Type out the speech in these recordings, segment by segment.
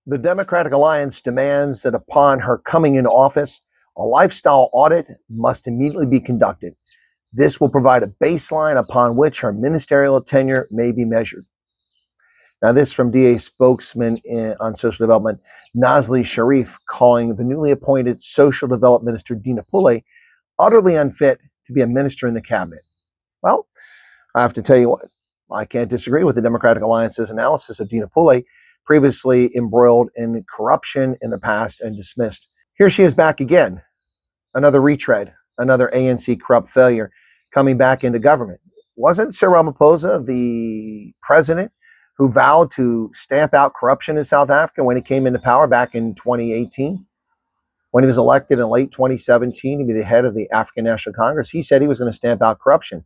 The Democratic Alliance demands that upon her coming into office, a lifestyle audit must immediately be conducted. This will provide a baseline upon which her ministerial tenure may be measured. Now, this from DA spokesman on social development, Nazli Sharif, calling the newly appointed social development minister, Dina Pule, utterly unfit to be a minister in the cabinet. Well, I have to tell you what, I can't disagree with the Democratic Alliance's analysis of Dina Pule, previously embroiled in corruption in the past and dismissed. Here she is back again, another retread, another ANC corrupt failure coming back into government. Wasn't Cyril Ramaphosa the president who vowed to stamp out corruption in South Africa when he came into power back in 2018? When he was elected in late 2017 to be the head of the African National Congress, he said he was going to stamp out corruption.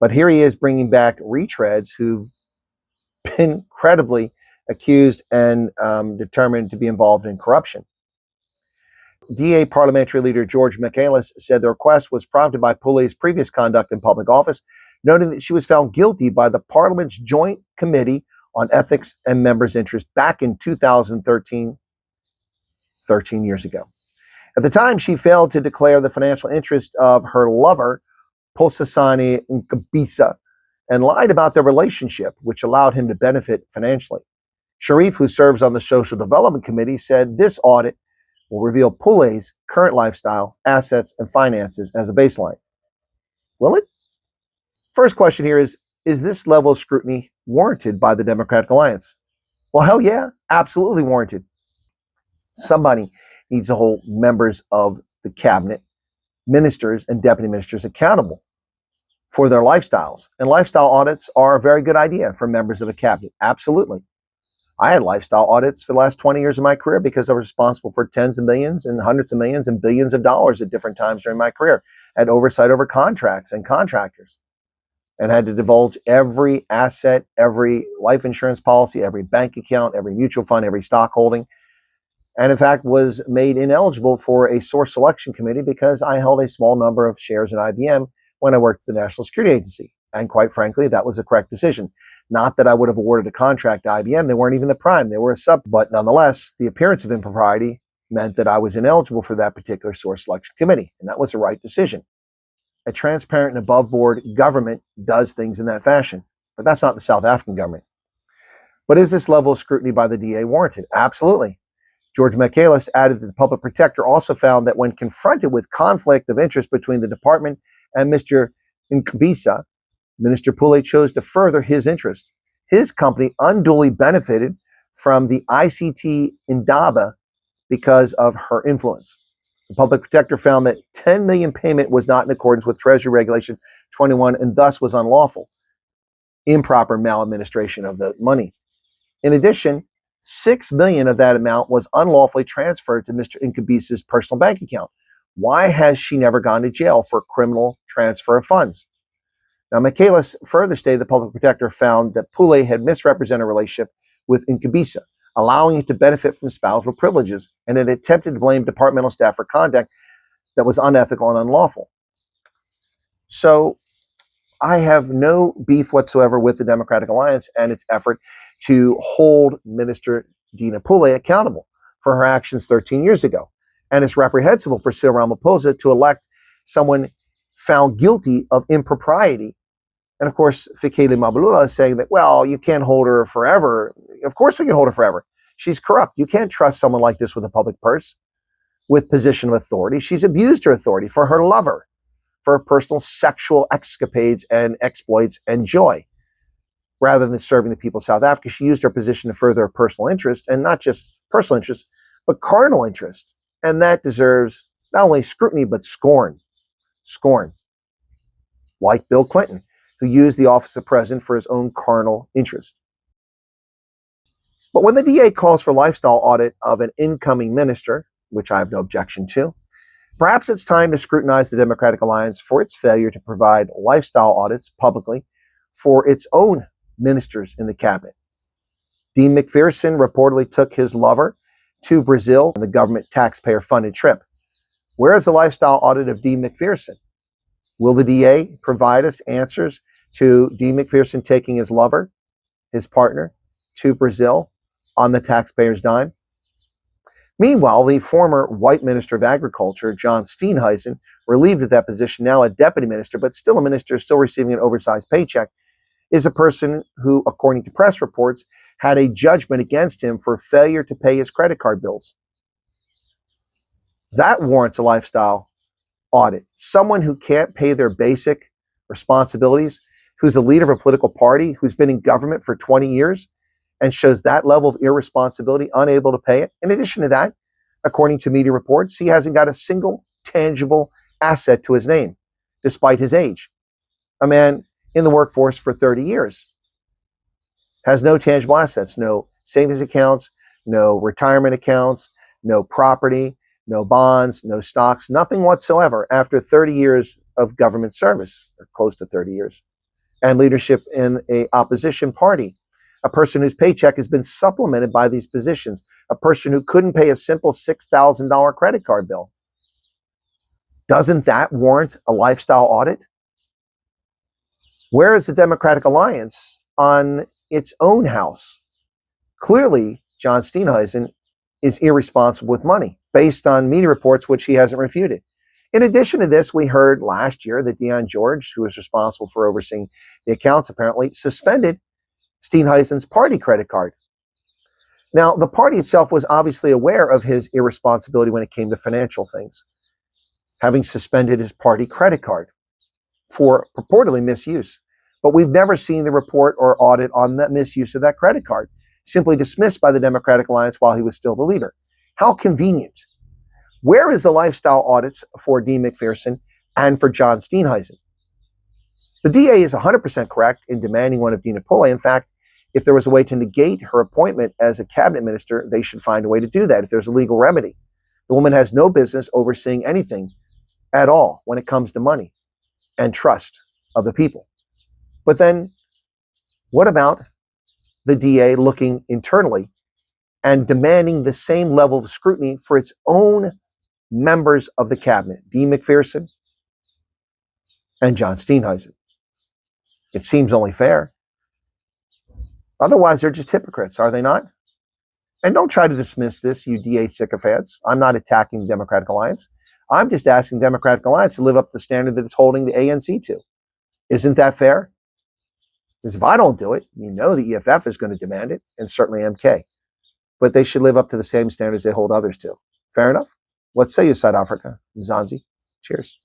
But here he is bringing back retreads who've been credibly accused and determined to be involved in corruption. DA parliamentary leader George Michaelis said the request was prompted by Pule's previous conduct in public office, noting that she was found guilty by the Parliament's Joint Committee on Ethics and Members' Interest back in 2013, 13 years ago. At the time, she failed to declare the financial interest of her lover, Phosphorus Nkabisa, and lied about their relationship, which allowed him to benefit financially. Sharif, who serves on the Social Development Committee, said this audit will reveal Pule's current lifestyle, assets, and finances as a baseline. Will it? First question here is this level of scrutiny warranted by the Democratic Alliance? Well, hell yeah, absolutely warranted. Somebody needs to hold members of the cabinet, ministers, and deputy ministers accountable for their lifestyles. And lifestyle audits are a very good idea for members of a cabinet. Absolutely. I had lifestyle audits for the last 20 years of my career because I was responsible for tens of millions and hundreds of millions and billions of dollars at different times during my career. I had oversight over contracts and contractors and had to divulge every asset, every life insurance policy, every bank account, every mutual fund, every stock holding. And in fact, was made ineligible for a source selection committee because I held a small number of shares in IBM when I worked at the National Security Agency. And quite frankly, that was a correct decision. Not that I would have awarded a contract to IBM. They weren't even the prime. They were a sub. But nonetheless, the appearance of impropriety meant that I was ineligible for that particular source selection committee. And that was the right decision. A transparent and above board government does things in that fashion. But that's not the South African government. But is this level of scrutiny by the DA warranted? Absolutely. George Michaelis added that the public protector also found that when confronted with conflict of interest between the department and Mr. Nkabisa, Minister Pule chose to further his interest. His company unduly benefited from the ICT Indaba because of her influence. The public protector found that 10 million payment was not in accordance with Treasury Regulation 21 and thus was unlawful. Improper maladministration of the money. In addition, 6 million of that amount was unlawfully transferred to Mr. Nkabisa's personal bank account. Why has she never gone to jail for criminal transfer of funds? Now, Michaelis further stated the public protector found that Pule had misrepresented a relationship with Nkabisa, allowing it to benefit from spousal privileges, and had attempted to blame departmental staff for conduct that was unethical and unlawful. So I have no beef whatsoever with the Democratic Alliance and its effort to hold Minister Dina Pule accountable for her actions 13 years ago. And it's reprehensible for Cyril Ramaphosa to elect someone found guilty of impropriety. And of course, Fikile Mbalula is saying that, well, you can't hold her forever. Of course we can hold her forever. She's corrupt. You can't trust someone like this with a public purse, with position of authority. She's abused her authority for her lover, for her personal sexual escapades and exploits and joy. Rather than serving the people of South Africa, she used her position to further her personal interest, and not just personal interest, but carnal interest. And that deserves not only scrutiny, but scorn. Scorn. Like Bill Clinton, who used the office of president for his own carnal interest. But when the DA calls for lifestyle audit of an incoming minister, which I have no objection to, perhaps it's time to scrutinize the Democratic Alliance for its failure to provide lifestyle audits publicly for its own ministers in the cabinet. Dean MacPherson reportedly took his lover to Brazil on the government taxpayer-funded trip. Where is the lifestyle audit of Dean MacPherson? Will the DA provide us answers to Dean MacPherson taking his lover, his partner, to Brazil on the taxpayer's dime. Meanwhile, the former white Minister of Agriculture, John Steenhusien, relieved of that position, now a deputy minister, but still a minister, still receiving an oversized paycheck, is a person who, according to press reports, had a judgment against him for failure to pay his credit card bills. That warrants a lifestyle audit. Someone who can't pay their basic responsibilities, who's a leader of a political party, who's been in government for 20 years, and shows that level of irresponsibility, unable to pay it. In addition to that, according to media reports, he hasn't got a single tangible asset to his name, despite his age. A man in the workforce for 30 years has no tangible assets, no savings accounts, no retirement accounts, no property, no bonds, no stocks, nothing whatsoever after 30 years of government service, or close to 30 years, and leadership in an opposition party. A person whose paycheck has been supplemented by these positions, a person who couldn't pay a simple $6,000 credit card bill. Doesn't that warrant a lifestyle audit? Where is the Democratic Alliance on its own house? Clearly, John Steenhusien is irresponsible with money, based on media reports which he hasn't refuted. In addition to this, we heard last year that Dion George, who was responsible for overseeing the accounts, apparently suspended Steenhusien's party credit card. Now, the party itself was obviously aware of his irresponsibility when it came to financial things, having suspended his party credit card for purportedly misuse. But we've never seen the report or audit on that misuse of that credit card, simply dismissed by the Democratic Alliance while he was still the leader. How convenient. Where is the lifestyle audits for Dean MacPherson and for John Steenhusien? The DA is 100% correct in demanding one of Dina Pule. In fact, if there was a way to negate her appointment as a cabinet minister, they should find a way to do that if there's a legal remedy. The woman has no business overseeing anything at all when it comes to money and trust of the people. But then, what about the DA looking internally and demanding the same level of scrutiny for its own members of the cabinet, Dean MacPherson and John Steenhusien? It seems only fair. Otherwise, they're just hypocrites, are they not? And don't try to dismiss this, you DA sycophants. I'm not attacking the Democratic Alliance. I'm just asking the Democratic Alliance to live up to the standard that it's holding the ANC to. Isn't that fair? Because if I don't do it, you know the EFF is going to demand it, and certainly MK. But they should live up to the same standards they hold others to. Fair enough? What say you, South Africa? Mzansi? Cheers.